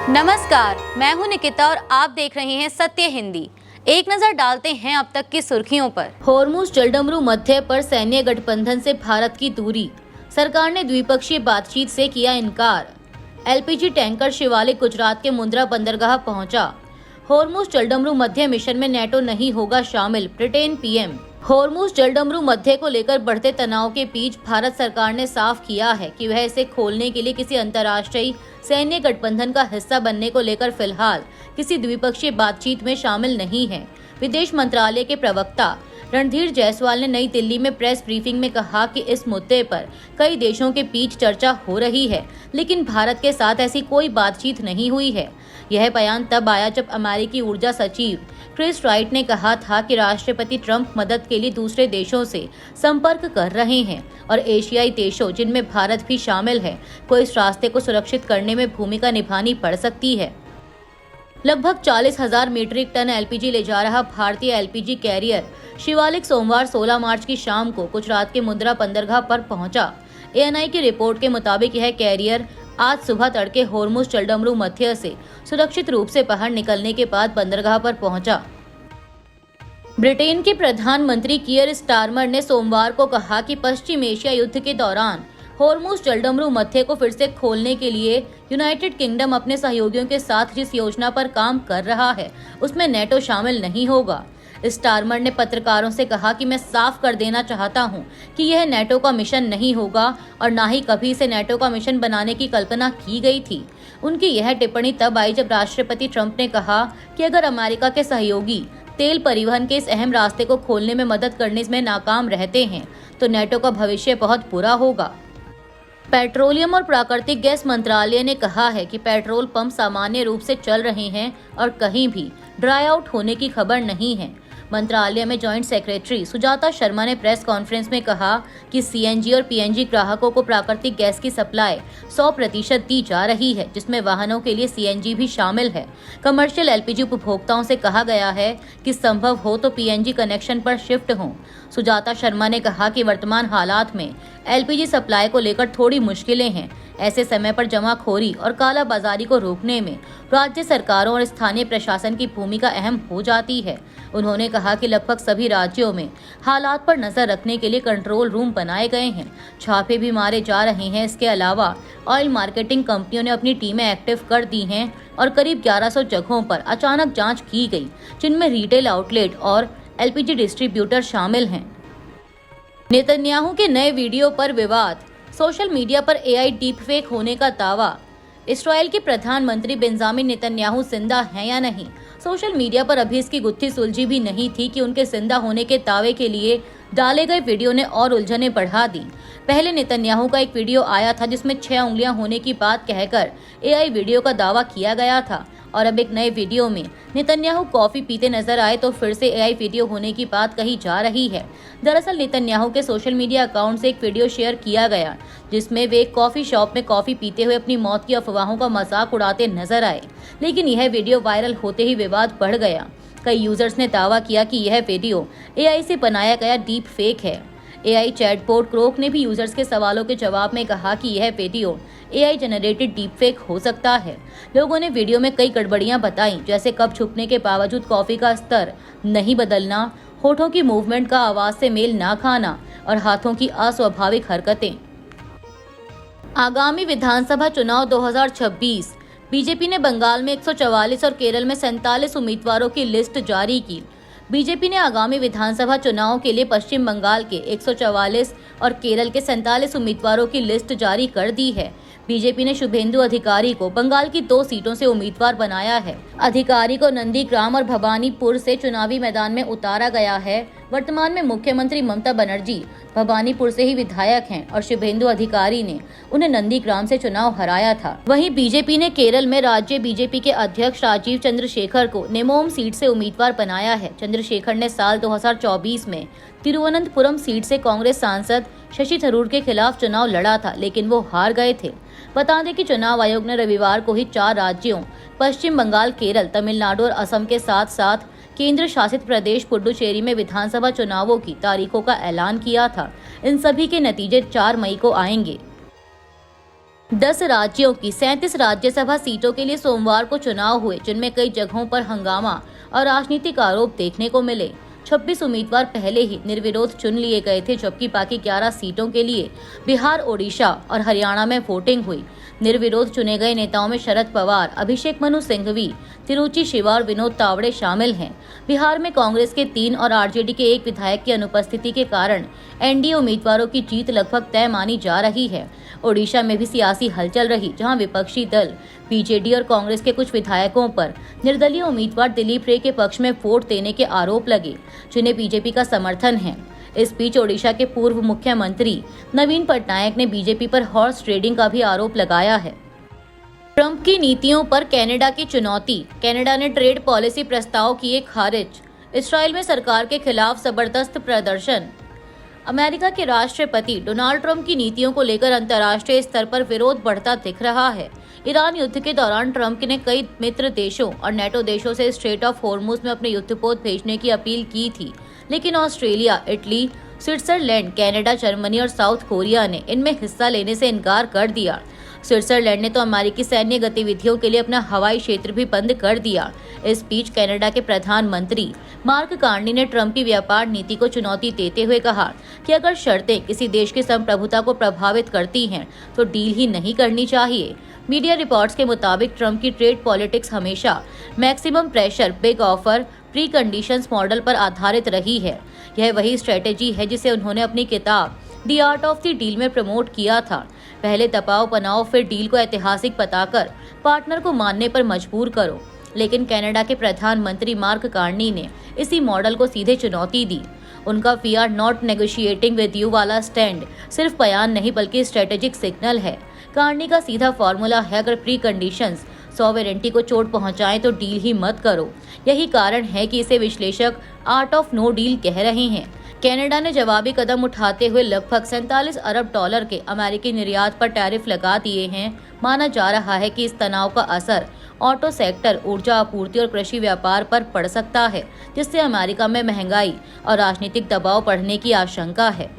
नमस्कार, मैं हूं निकिता और आप देख रहे हैं सत्य हिंदी। एक नजर डालते हैं अब तक की सुर्खियों पर। होर्मुज जलडमरू मध्य पर सैन्य गठबंधन से भारत की दूरी, सरकार ने द्विपक्षीय बातचीत से किया इनकार। एलपीजी टैंकर शिवालिक गुजरात के मुंद्रा बंदरगाह पहुंचा। होर्मुज जलडमरू मध्य मिशन में नेटो नहीं होगा शामिल, ब्रिटेन पीएम। होर्मुज जलडमरू मध्य को लेकर बढ़ते तनाव के बीच भारत सरकार ने साफ किया है कि वह इसे खोलने के लिए किसी अंतर्राष्ट्रीय सैन्य गठबंधन का हिस्सा बनने को लेकर फिलहाल किसी द्विपक्षीय बातचीत में शामिल नहीं है। विदेश मंत्रालय के प्रवक्ता रणधीर जायसवाल ने नई दिल्ली में प्रेस ब्रीफिंग में कहा कि इस मुद्दे पर कई देशों के बीच चर्चा हो रही है, लेकिन भारत के साथ ऐसी कोई बातचीत नहीं हुई है। यह बयान तब आया जब अमेरिकी ऊर्जा सचिव क्रिस राइट ने कहा था कि राष्ट्रपति ट्रंप मदद के लिए दूसरे देशों से संपर्क कर रहे हैं और एशियाई देशों, जिनमें भारत भी शामिल है, को इस रास्ते को सुरक्षित करने में भूमिका निभानी पड़ सकती है। लगभग 40,000 मीट्रिक टन एलपीजी ले जा रहा भारतीय एलपीजी कैरियर शिवालिक सोमवार 16 मार्च की शाम को गुजरात के मुंद्रा बंदरगाह पर पहुंचा। एएनआई की रिपोर्ट के मुताबिक यह कैरियर आज सुबह तड़के होर्मुज जलडमरू मध्य से सुरक्षित रूप से बाहर निकलने के बाद बंदरगाह पर पहुंचा। ब्रिटेन के प्रधानमंत्री कीयर स्टारमर ने सोमवार को कहा कि पश्चिम एशिया युद्ध के दौरान होर्मुज जलडमरू मध्य को फिर से खोलने के लिए यूनाइटेड किंगडम अपने सहयोगियों के साथ जिस योजना पर काम कर रहा है, उसमें नेटो शामिल नहीं होगा। स्टारमर ने पत्रकारों से कहा कि मैं साफ कर देना चाहता हूं कि यह नेटो का मिशन नहीं होगा और न ही कभी इसे नेटो का मिशन बनाने की कल्पना की गई थी। उनकी यह टिप्पणी तब आई जब राष्ट्रपति ट्रंप ने कहा कि अगर अमेरिका के सहयोगी तेल परिवहन के इस अहम रास्ते को खोलने में मदद करने में नाकाम रहते हैं तो नेटो का भविष्य बहुत बुरा होगा। पेट्रोलियम और प्राकृतिक गैस मंत्रालय ने कहा है कि पेट्रोल पंप सामान्य रूप से चल रहे हैं और कहीं भी ड्राई आउट होने की खबर नहीं है। मंत्रालय में जॉइंट सेक्रेटरी सुजाता शर्मा ने प्रेस कॉन्फ्रेंस में कहा कि सीएनजी और पीएनजी ग्राहकों को प्राकृतिक गैस की सप्लाई 100% दी जा रही है, जिसमें वाहनों के लिए सीएनजी भी शामिल है। कमर्शियल एलपीजी उपभोक्ताओं से कहा गया है कि संभव हो तो पीएनजी कनेक्शन पर शिफ्ट हों। सुजाता शर्मा ने कहा कि वर्तमान हालात में एलपीजी सप्लाई को लेकर थोड़ी मुश्किलें हैं। ऐसे समय पर जमाखोरी और कालाबाजारी को रोकने में राज्य सरकारों और स्थानीय प्रशासन की भूमिका अहम हो जाती है। उन्होंने कहा कि लगभग सभी राज्यों में हालात पर नजर रखने के लिए कंट्रोल रूम बनाए गए हैं, छापे भी मारे जा रहे हैं। इसके अलावा ऑयल मार्केटिंग कंपनियों ने अपनी टीमें एक्टिव कर दी हैं और करीब 1100 जगहों पर अचानक जांच की गई, जिनमें रिटेल आउटलेट और एलपीजी डिस्ट्रीब्यूटर शामिल हैं। नेतन्याहू के नए वीडियो पर विवाद, सोशल मीडिया पर एआई डीपफेक होने का दावा। इस्राएल के प्रधानमंत्री बेंजामिन नेतन्याहू जिंदा हैं या नहीं, सोशल मीडिया पर अभी इसकी गुत्थी सुलझी भी नहीं थी कि उनके जिंदा होने के दावे के लिए डाले गए वीडियो ने और उलझनें बढ़ा दी। पहले नेतन्याहू का एक वीडियो आया था जिसमें 6 उंगलियां होने की बात कहकर एआई वीडियो का दावा किया गया था और अब एक नए वीडियो में नेतन्याहू कॉफी पीते नजर आए तो फिर से एआई वीडियो होने की बात कही जा रही है। दरअसल नेतन्याहू के सोशल मीडिया अकाउंट से एक वीडियो शेयर किया गया जिसमें वे एक कॉफी शॉप में कॉफी पीते हुए अपनी मौत की अफवाहों का मजाक उड़ाते नजर आए, लेकिन यह वीडियो वायरल होते ही विवाद बढ़ गया। कई यूजर्स ने दावा किया कि यह वीडियो एआई से बनाया गया डीप फेक है। एआई चैटबॉट क्रोक ने भी यूजर्स के सवालों के जवाब में कहा कि यह वीडियो एआई जनरेटेड डीपफेक हो सकता है। लोगों ने वीडियो में कई गड़बड़ियां बताई, जैसे कप छुपने के बावजूद कॉफी का स्तर नहीं बदलना, होठों की मूवमेंट का आवाज से मेल ना खाना और हाथों की अस्वाभाविक हरकतें। आगामी विधानसभा चुनाव 2026, बीजेपी ने बंगाल में 144 और केरल में 47 उम्मीदवारों की लिस्ट जारी की। बीजेपी ने आगामी विधानसभा चुनाव के लिए पश्चिम बंगाल के 144 और केरल के 47 उम्मीदवारों की लिस्ट जारी कर दी है। बीजेपी ने शुभेंदु अधिकारी को बंगाल की 2 सीटों से उम्मीदवार बनाया है। अधिकारी को नंदीग्राम और भवानीपुर से चुनावी मैदान में उतारा गया है। वर्तमान में मुख्यमंत्री ममता बनर्जी भवानीपुर से ही विधायक हैं और शुभेंदु अधिकारी ने उन्हें नंदीग्राम से चुनाव हराया था। वहीं बीजेपी ने केरल में राज्य बीजेपी के अध्यक्ष राजीव चंद्रशेखर को नेमोम सीट से उम्मीदवार बनाया है। चंद्रशेखर ने साल 2024 में तिरुवनंतपुरम सीट से कांग्रेस सांसद शशि थरूर के खिलाफ चुनाव लड़ा था, लेकिन वो हार गए थे। बता दें कि चुनाव आयोग ने रविवार को ही 4 राज्यों पश्चिम बंगाल, केरल, तमिलनाडु और असम के साथ साथ केंद्र शासित प्रदेश पुडुचेरी में विधानसभा चुनावों की तारीखों का ऐलान किया था। इन सभी के नतीजे 4 मई को आएंगे। 10 राज्यों की 37 राज्यसभा सीटों के लिए सोमवार को चुनाव हुए, जिनमें कई जगहों पर हंगामा और राजनीतिक आरोप देखने को मिले। 26 उम्मीदवार पहले ही निर्विरोध चुन लिए गए थे, जबकि बाकी 11 सीटों के लिए बिहार, ओडिशा और हरियाणा में वोटिंग हुई। निर्विरोध चुने गए नेताओं में शरद पवार, अभिषेक मनु सिंघवी, तिरुचि शिवा और विनोद तावड़े शामिल हैं। बिहार में कांग्रेस के 3 और आरजेडी के 1 विधायक की अनुपस्थिति के कारण एनडीए उम्मीदवारों की जीत लगभग तय मानी जा रही है। ओडिशा में भी सियासी हलचल रही, जहां विपक्षी दल बीजेडी और कांग्रेस के कुछ विधायकों पर निर्दलीय उम्मीदवार दिलीप रे के पक्ष में वोट देने के आरोप लगे, जिन्हें बीजेपी का समर्थन है। इस बीच ओडिशा के पूर्व मुख्यमंत्री नवीन पटनायक ने बीजेपी पर हॉर्स ट्रेडिंग का भी आरोप लगाया है। ट्रंप की नीतियों पर कनाडा की चुनौती। कनाडा ने ट्रेड पॉलिसी प्रस्ताव किए खारिज। इस्राएल में सरकार के खिलाफ जबरदस्त प्रदर्शन। अमेरिका के राष्ट्रपति डोनाल्ड ट्रंप की नीतियों को लेकर अंतर्राष्ट्रीय स्तर पर विरोध बढ़ता दिख रहा है। ईरान युद्ध के दौरान ट्रंप ने कई मित्र देशों और नेटो देशों से स्ट्रेट ऑफ हॉर्मुज में अपने युद्धपोत भेजने की अपील की थी, लेकिन Australia, Italy, Switzerland, Canada, Germany और साउथ कोरिया ने इनमें हिस्सा लेने से इनकार कर दिया। स्विट्जरलैंड ने तो अमेरिकी सैन्य गतिविधियों के लिए अपना हवाई क्षेत्र भी बंद कर दिया। इस बीच कनाडा के प्रधानमंत्री मार्क कार्नी ने ट्रंप की व्यापार नीति को चुनौती देते हुए कहा कि अगर शर्तें किसी देश की संप्रभुता को प्रभावित करती हैं तो डील ही नहीं करनी चाहिए। मीडिया रिपोर्ट्स के मुताबिक ट्रंप की ट्रेड पॉलिटिक्स हमेशा maximum pressure, big offer, pre conditions model पर आधारित रही है। यह वही स्ट्रेटेजी है जिसे उन्होंने अपनी किताब the art of the deal में प्रमोट किया था। पहले दबाव बनाओ, फिर डील को ऐतिहासिक बताकर पार्टनर को मानने पर मजबूर करो। लेकिन कनाडा के प्रधानमंत्री मार्क कार्नी ने इसी मॉडल को सीधे चुनौती दी। उनका we are not negotiating with you वाला स्टैंड सिर्फ बयान नहीं बल्कि स्ट्रेटेजिक सिग्नल है। कार्नी का सीधा फॉर्मूला है, अगर प्री कंडीशंस सॉवरेंटी को चोट पहुंचाएं तो डील ही मत करो। यही कारण है कि इसे विश्लेषक आर्ट ऑफ नो डील कह रहे हैं। कनाडा ने जवाबी कदम उठाते हुए लगभग 47 अरब डॉलर के अमेरिकी निर्यात पर टैरिफ लगा दिए हैं। माना जा रहा है कि इस तनाव का असर ऑटो सेक्टर, ऊर्जा आपूर्ति और कृषि व्यापार पर पड़ सकता है, जिससे अमेरिका में महंगाई और राजनीतिक दबाव बढ़ने की आशंका है।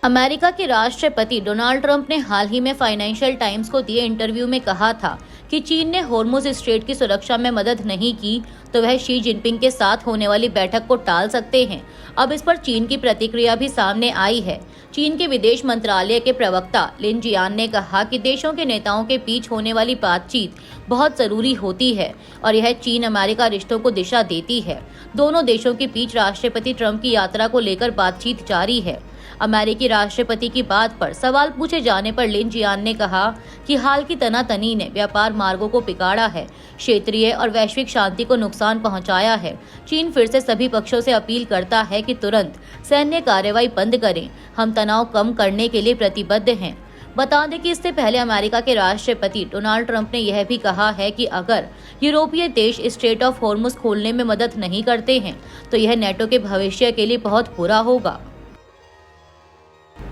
अमेरिका के राष्ट्रपति डोनाल्ड ट्रंप ने हाल ही में फाइनेंशियल टाइम्स को दिए इंटरव्यू में कहा था कि चीन ने हॉर्मुज स्ट्रेट की सुरक्षा में मदद नहीं की तो वह शी जिनपिंग के साथ होने वाली बैठक को टाल सकते हैं। अब इस पर चीन की प्रतिक्रिया भी सामने आई है। चीन के विदेश मंत्रालय के प्रवक्ता लिन जियान ने कहा कि देशों के नेताओं के बीच होने वाली बातचीत बहुत जरूरी होती है और यह चीन अमेरिका रिश्तों को दिशा देती है। दोनों देशों के बीच राष्ट्रपति ट्रंप की यात्रा को लेकर बातचीत जारी है। अमेरिकी राष्ट्रपति की बात पर सवाल पूछे जाने पर लिन जियान ने कहा कि हाल की तनातनी ने व्यापार मार्गों को बिगाड़ा है, क्षेत्रीय और वैश्विक शांति को नुकसान पहुंचाया है। चीन फिर से सभी पक्षों से अपील करता है कि तुरंत सैन्य कार्रवाई बंद करें। हम तनाव कम करने के लिए प्रतिबद्ध हैं। बता दें कि इससे पहले अमेरिका के राष्ट्रपति डोनाल्ड ट्रंप ने यह भी कहा है कि अगर यूरोपीय देश स्ट्रेट ऑफ हॉर्मुज खोलने में मदद नहीं करते हैं तो यह नेटो के भविष्य के लिए बहुत बुरा होगा।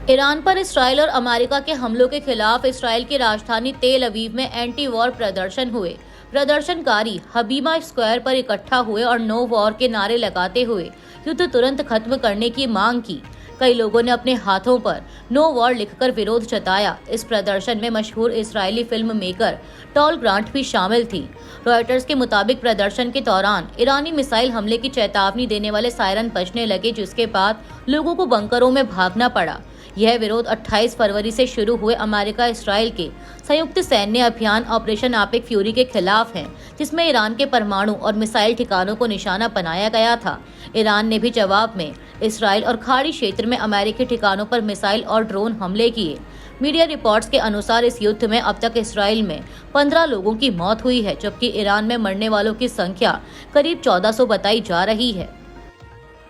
ईरान पर इसराइल और अमेरिका के हमलों के खिलाफ इसराइल की राजधानी तेल अवीव में एंटी वॉर प्रदर्शन हुए। प्रदर्शनकारी हबीबा स्क्वायर पर इकट्ठा हुए और नो वॉर के नारे लगाते हुए युद्ध तुरंत खत्म करने की मांग की। कई लोगों ने अपने हाथों पर नो वॉर लिखकर विरोध जताया। इस प्रदर्शन में मशहूर इजरायली फिल्म मेकर टॉल ग्रांट भी शामिल थी। रॉयटर्स के मुताबिक प्रदर्शन के दौरान ईरानी मिसाइल हमले की चेतावनी देने वाले सायरन बजने लगे, जिसके बाद लोगों को बंकरों में भागना पड़ा। यह विरोध 28 फरवरी से शुरू हुए अमेरिका इसराइल के संयुक्त सैन्य अभियान ऑपरेशन एपिक फ्यूरी के खिलाफ है, जिसमें ईरान के परमाणु और मिसाइल ठिकानों को निशाना बनाया गया था। ईरान ने भी जवाब में इसराइल और खाड़ी क्षेत्र में अमेरिकी ठिकानों पर मिसाइल और ड्रोन हमले किए। मीडिया रिपोर्ट्स के अनुसार इस युद्ध में अब तक इसराइल में 15 लोगों की मौत हुई है, जबकि ईरान में मरने वालों की संख्या करीब 1400 बताई जा रही है।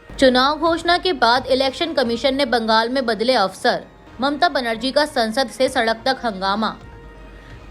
चुनाव घोषणा के बाद इलेक्शन कमीशन ने बंगाल में बदले अफसर। ममता बनर्जी का संसद से सड़क तक हंगामा।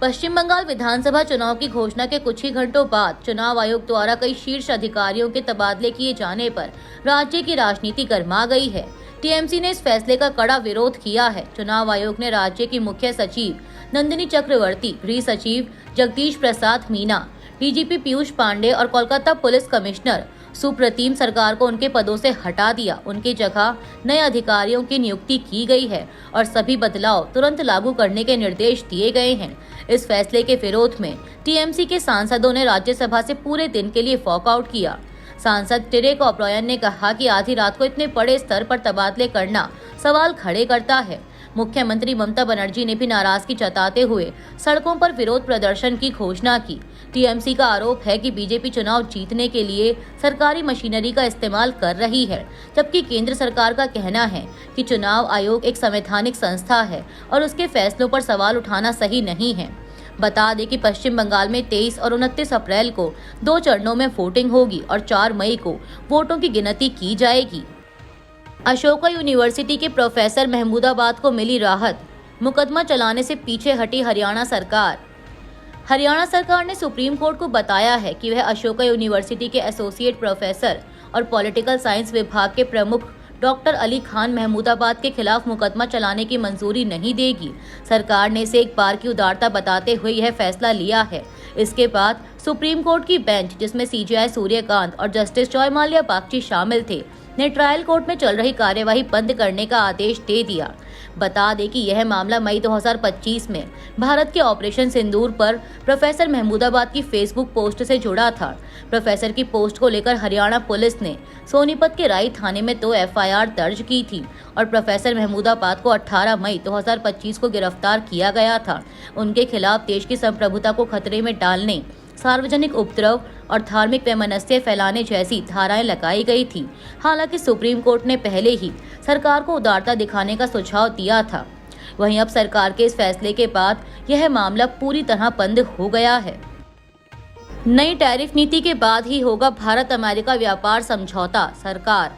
पश्चिम बंगाल विधानसभा चुनाव की घोषणा के कुछ ही घंटों बाद चुनाव आयोग द्वारा कई शीर्ष अधिकारियों के तबादले किए जाने पर राज्य की राजनीति गर्मा गई है। टीएमसी ने इस फैसले का कड़ा विरोध किया है। चुनाव आयोग ने राज्य की मुख्य सचिव नंदिनी चक्रवर्ती, गृह सचिव जगदीश प्रसाद मीना, डीजीपी पीयूष पांडे और कोलकाता पुलिस कमिश्नर सुप्रतीम सरकार को उनके पदों से हटा दिया। उनकी जगह नए अधिकारियों की नियुक्ति की गई है और सभी बदलाव तुरंत लागू करने के निर्देश दिए गए हैं। इस फैसले के विरोध में टीएमसी के सांसदों ने राज्यसभा से पूरे दिन के लिए वॉकआउट किया। सांसद टेरेक ओब्रायन ने कहा कि आधी रात को इतने बड़े स्तर पर तबादले करना सवाल खड़े करता है। मुख्यमंत्री ममता बनर्जी ने भी नाराजगी जताते हुए सड़कों पर विरोध प्रदर्शन की घोषणा की। टीएमसी का आरोप है कि बीजेपी चुनाव जीतने के लिए सरकारी मशीनरी का इस्तेमाल कर रही है, जबकि केंद्र सरकार का कहना है कि चुनाव आयोग एक संवैधानिक संस्था है और उसके फैसलों पर सवाल उठाना सही नहीं है। बता दें कि पश्चिम बंगाल में 23 और 29 अप्रैल को 2 चरणों में वोटिंग होगी और 4 मई को वोटों की गिनती की जाएगी। अशोका यूनिवर्सिटी के प्रोफेसर महमूदाबाद को मिली राहत, मुकदमा चलाने से पीछे हटी हरियाणा सरकार। हरियाणा सरकार ने सुप्रीम कोर्ट को बताया है कि वह अशोका यूनिवर्सिटी के एसोसिएट प्रोफेसर और पॉलिटिकल साइंस विभाग के प्रमुख डॉक्टर अली खान महमूदाबाद के खिलाफ मुकदमा चलाने की मंजूरी नहीं देगी। सरकार ने इसे एक बार की उदारता बताते हुए यह फैसला लिया है। इसके बाद सुप्रीम कोर्ट की बेंच, जिसमें सीजेआई सूर्यकांत और जस्टिस जयमाल्या बागची शामिल थे, ने ट्रायल कोर्ट में चल रही कार्यवाही बंद करने का आदेश दे दिया। बता दें कि यह मामला मई 2025 में भारत के ऑपरेशन सिंदूर पर प्रोफेसर महमूदाबाद की फेसबुक पोस्ट से जुड़ा था। प्रोफेसर की पोस्ट को लेकर हरियाणा पुलिस ने सोनीपत के राई थाने में 2 एफआईआर दर्ज की थी और प्रोफेसर महमूदाबाद को 18 मई 2025 को गिरफ्तार किया गया था। उनके खिलाफ देश की संप्रभुता को खतरे में डालने, सार्वजनिक उपद्रव और धार्मिक वैमनस्य फैलाने जैसी धाराएं लगाई गई थी। हालांकि सुप्रीम कोर्ट ने पहले ही सरकार को उदारता दिखाने का सुझाव दिया था। वहीं अब सरकार के इस फैसले के बाद यह मामला पूरी तरह बंद हो गया है। नई टैरिफ नीति के बाद ही होगा भारत अमेरिका व्यापार समझौता। सरकार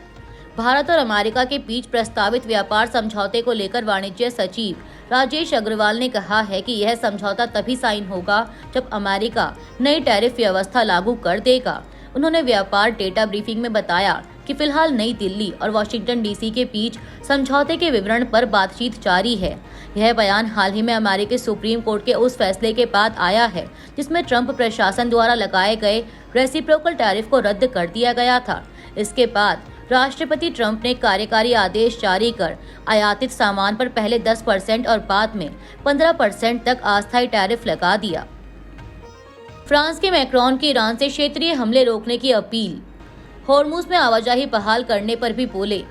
भारत और अमेरिका के बीच प्रस्तावित व्यापार समझौते को लेकर वाणिज्य सचिव राजेश अग्रवाल ने कहा है कि यह समझौता तभी साइन होगा जब अमेरिका नई टैरिफ व्यवस्था लागू कर देगा। उन्होंने व्यापार डेटा ब्रीफिंग में बताया कि फिलहाल नई दिल्ली और वाशिंगटन डीसी के बीच समझौते के विवरण पर बातचीत जारी है। यह बयान हाल ही में अमेरिकी सुप्रीम कोर्ट के उस फैसले के बाद आया है जिसमें ट्रंप प्रशासन द्वारा लगाए गए रेसिप्रोकल टैरिफ को रद्द कर दिया गया था। इसके बाद राष्ट्रपति ट्रंप ने कार्यकारी आदेश जारी कर आयातित सामान पर पहले 10% और बाद में 15% तक अस्थायी टैरिफ लगा दिया। फ्रांस के मैक्रोन की ईरान से क्षेत्रीय हमले रोकने की अपील। होर्मुज में आवाजाही बहाल करने पर भी बोले।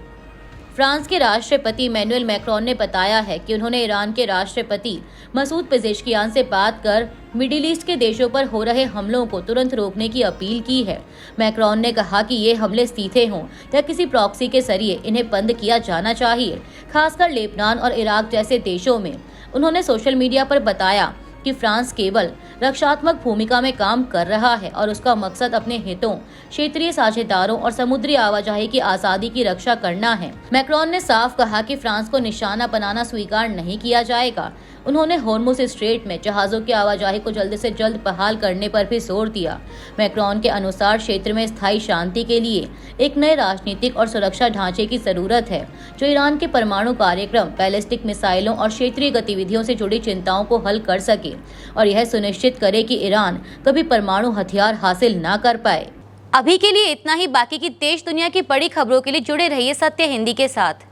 फ्रांस के राष्ट्रपति इमैनुअल मैक्रोन ने बताया है कि उन्होंने ईरान के राष्ट्रपति मसूद पेजेश्कियान से बात कर मिडिल ईस्ट के देशों पर हो रहे हमलों को तुरंत रोकने की अपील की है। मैक्रोन ने कहा कि ये हमले सीधे हों या किसी प्रॉक्सी के जरिए इन्हें बंद किया जाना चाहिए, खासकर लेबनान और इराक जैसे देशों में। उन्होंने सोशल मीडिया पर बताया कि फ्रांस केवल रक्षात्मक भूमिका में काम कर रहा है और उसका मकसद अपने हितों, क्षेत्रीय साझेदारों और समुद्री आवाजाही की आजादी की रक्षा करना है। मैक्रोन ने साफ कहा कि फ्रांस को निशाना बनाना स्वीकार नहीं किया जाएगा। उन्होंने होर्मुज स्ट्रेट में जहाजों की आवाजाही को जल्द से जल्द बहाल करने पर भी जोर दिया। मैक्रोन के अनुसार क्षेत्र में स्थायी शांति के लिए एक नए राजनीतिक और सुरक्षा ढांचे की जरूरत है जो ईरान के परमाणु कार्यक्रम, बैलिस्टिक मिसाइलों और क्षेत्रीय गतिविधियों से जुड़ी चिंताओं को हल कर सके और यह सुनिश्चित करे कि ईरान कभी परमाणु हथियार हासिल न कर पाए। अभी के लिए इतना ही। बाकी की देश दुनिया की बड़ी खबरों के लिए जुड़े रहिए सत्य हिंदी के साथ।